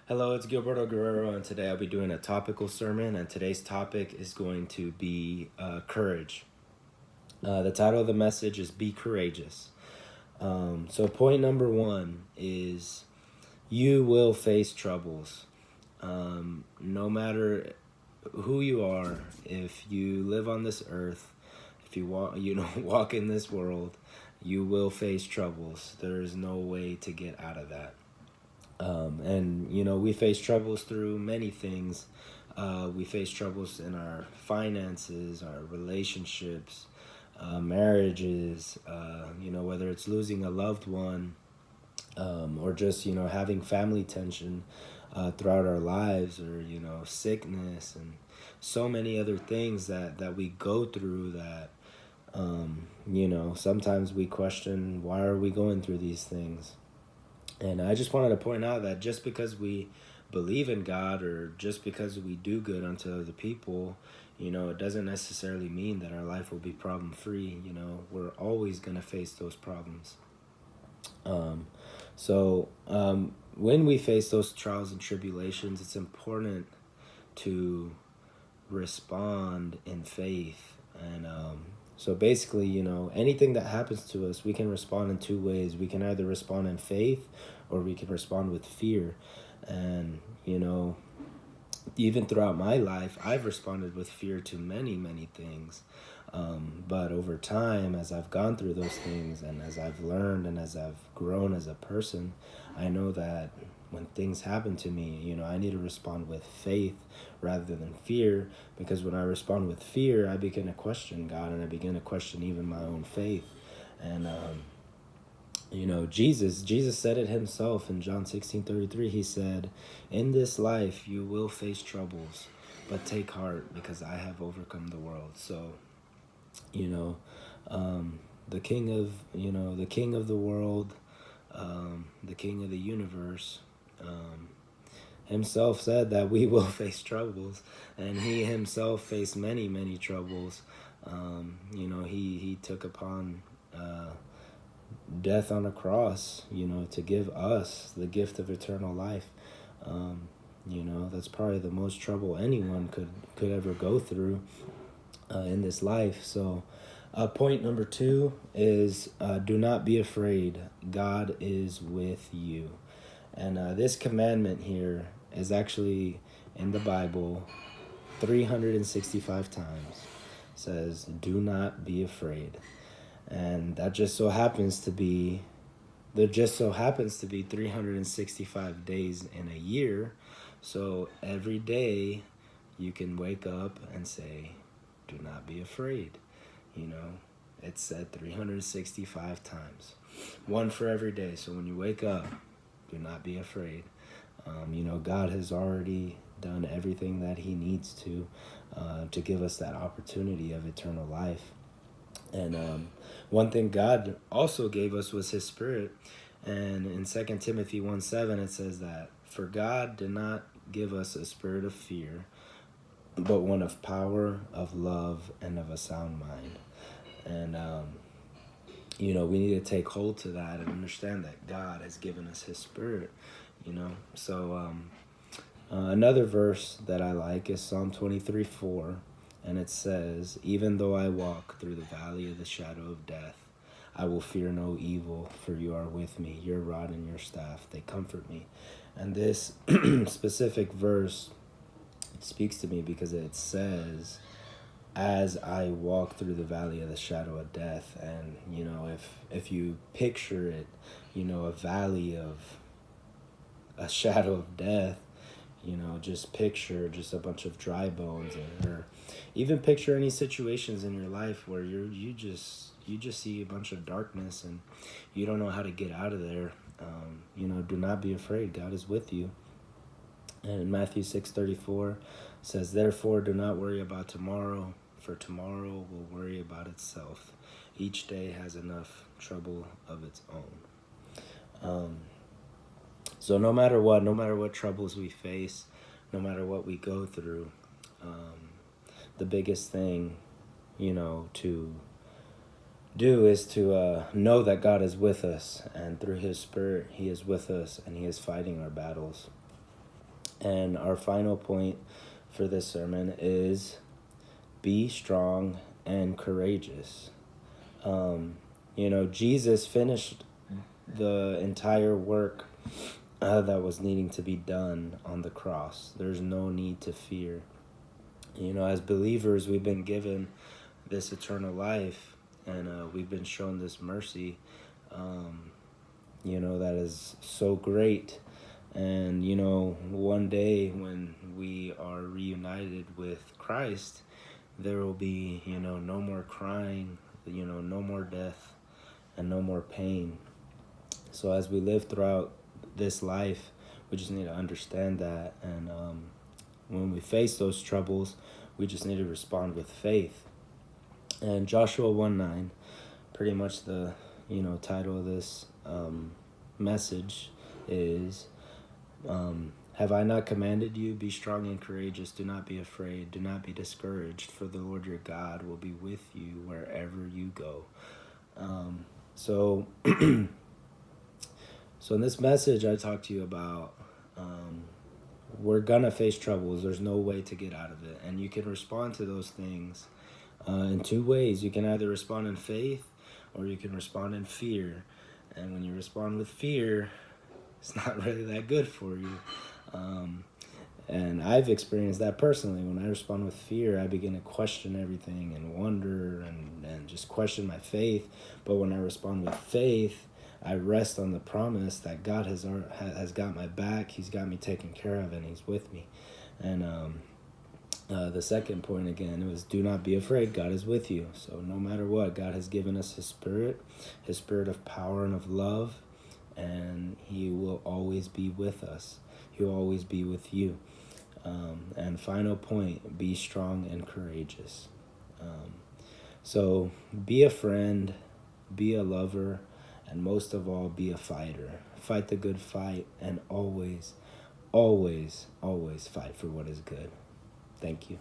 Hello, it's Gilberto Guerrero, and today I'll be doing a topical sermon. And today's topic is going to be courage. The title of the message is Be Courageous. So, point number one is you will face troubles. No matter who you are, if you live on this earth, if you walk in this world, you will face troubles. There is no way to get out of that. We face troubles through many things. We face troubles in our finances, our relationships, marriages, whether it's losing a loved one, or just, having family tension throughout our lives, or, sickness and so many other things that we go through that, sometimes we question, why are we going through these things? And I just wanted to point out that just because we believe in God or just because we do good unto other people, it doesn't necessarily mean that our life will be problem free. We're always going to face those problems. When we face those trials and tribulations, it's important to respond in faith. And so basically, anything that happens to us, we can respond in two ways. We can either respond in faith or we can respond with fear. And, even throughout my life, I've responded with fear to many, many things. But over time, as I've gone through those things and as I've learned and as I've grown as a person, I know that when things happen to me, I need to respond with faith rather than fear, because when I respond with fear, I begin to question God and I begin to question even my own faith. And, Jesus said it himself in John 16:33. He said, "In this life you will face troubles, but take heart because I have overcome the world." So, the king of the world, the king of the universe, himself said that we will face troubles, and he himself faced many, many troubles. He took upon death on a cross, to give us the gift of eternal life. That's probably the most trouble anyone could ever go through in this life. So point number two is do not be afraid. God is with you. And this commandment here is actually in the Bible 365 times. It says, do not be afraid. And there just so happens to be 365 days in a year. So every day you can wake up and say, do not be afraid. It's said 365 times. One for every day. So when you wake up, do not be afraid. God has already done everything that he needs to give us that opportunity of eternal life. And one thing God also gave us was his Spirit. And in 2 Timothy 1:7, it says that, "For God did not give us a spirit of fear, but one of power, of love, and of a sound mind." And, we need to take hold to that and understand that God has given us his Spirit, So another verse that I like is Psalm 23:4. And it says, "Even though I walk through the valley of the shadow of death, I will fear no evil, for you are with me. Your rod and your staff, they comfort me." And this specific verse speaks to me because it says, as I walk through the valley of the shadow of death. And, if you picture it, a valley of a shadow of death, just picture just a bunch of dry bones, or even picture any situations in your life where you just see a bunch of darkness and you don't know how to get out of there. Do not be afraid. God is with you. And Matthew 6:34 says, "Therefore do not worry about tomorrow, for tomorrow will worry about itself. Each day has enough trouble of its own." So no matter what troubles we face, no matter what we go through, the biggest thing, to do is to know that God is with us, and through his Spirit, he is with us, and he is fighting our battles. And our final point for this sermon is be strong and courageous. Jesus finished the entire work that was needing to be done on the cross. There's no need to fear. As believers, we've been given this eternal life, and we've been shown this mercy, that is so great. And, one day when we are reunited with Christ, there will be, no more crying, no more death, and no more pain. So as we live throughout this life, we just need to understand that. And when we face those troubles, we just need to respond with faith. And Joshua 1:9, pretty much the title of this message is, have I not commanded you, be strong and courageous, do not be afraid, do not be discouraged, for the Lord your God will be with you wherever you go. So in this message, I talk to you about we're gonna face troubles. There's no way to get out of it, and you can respond to those things in two ways. You can either respond in faith, or you can respond in fear. And when you respond with fear, it's not really that good for you. And I've experienced that personally. When I respond with fear, I begin to question everything and wonder and just question my faith. But when I respond with faith, I rest on the promise that God has got my back. He's got me taken care of, and He's with me. And the second point, again, was do not be afraid. God is with you. So no matter what, God has given us His Spirit of power and of love, and He will always be with us. He will always be with you. And final point, be strong and courageous. So be a friend, be a lover, and most of all, be a fighter. Fight the good fight, and always, always, always fight for what is good. Thank you.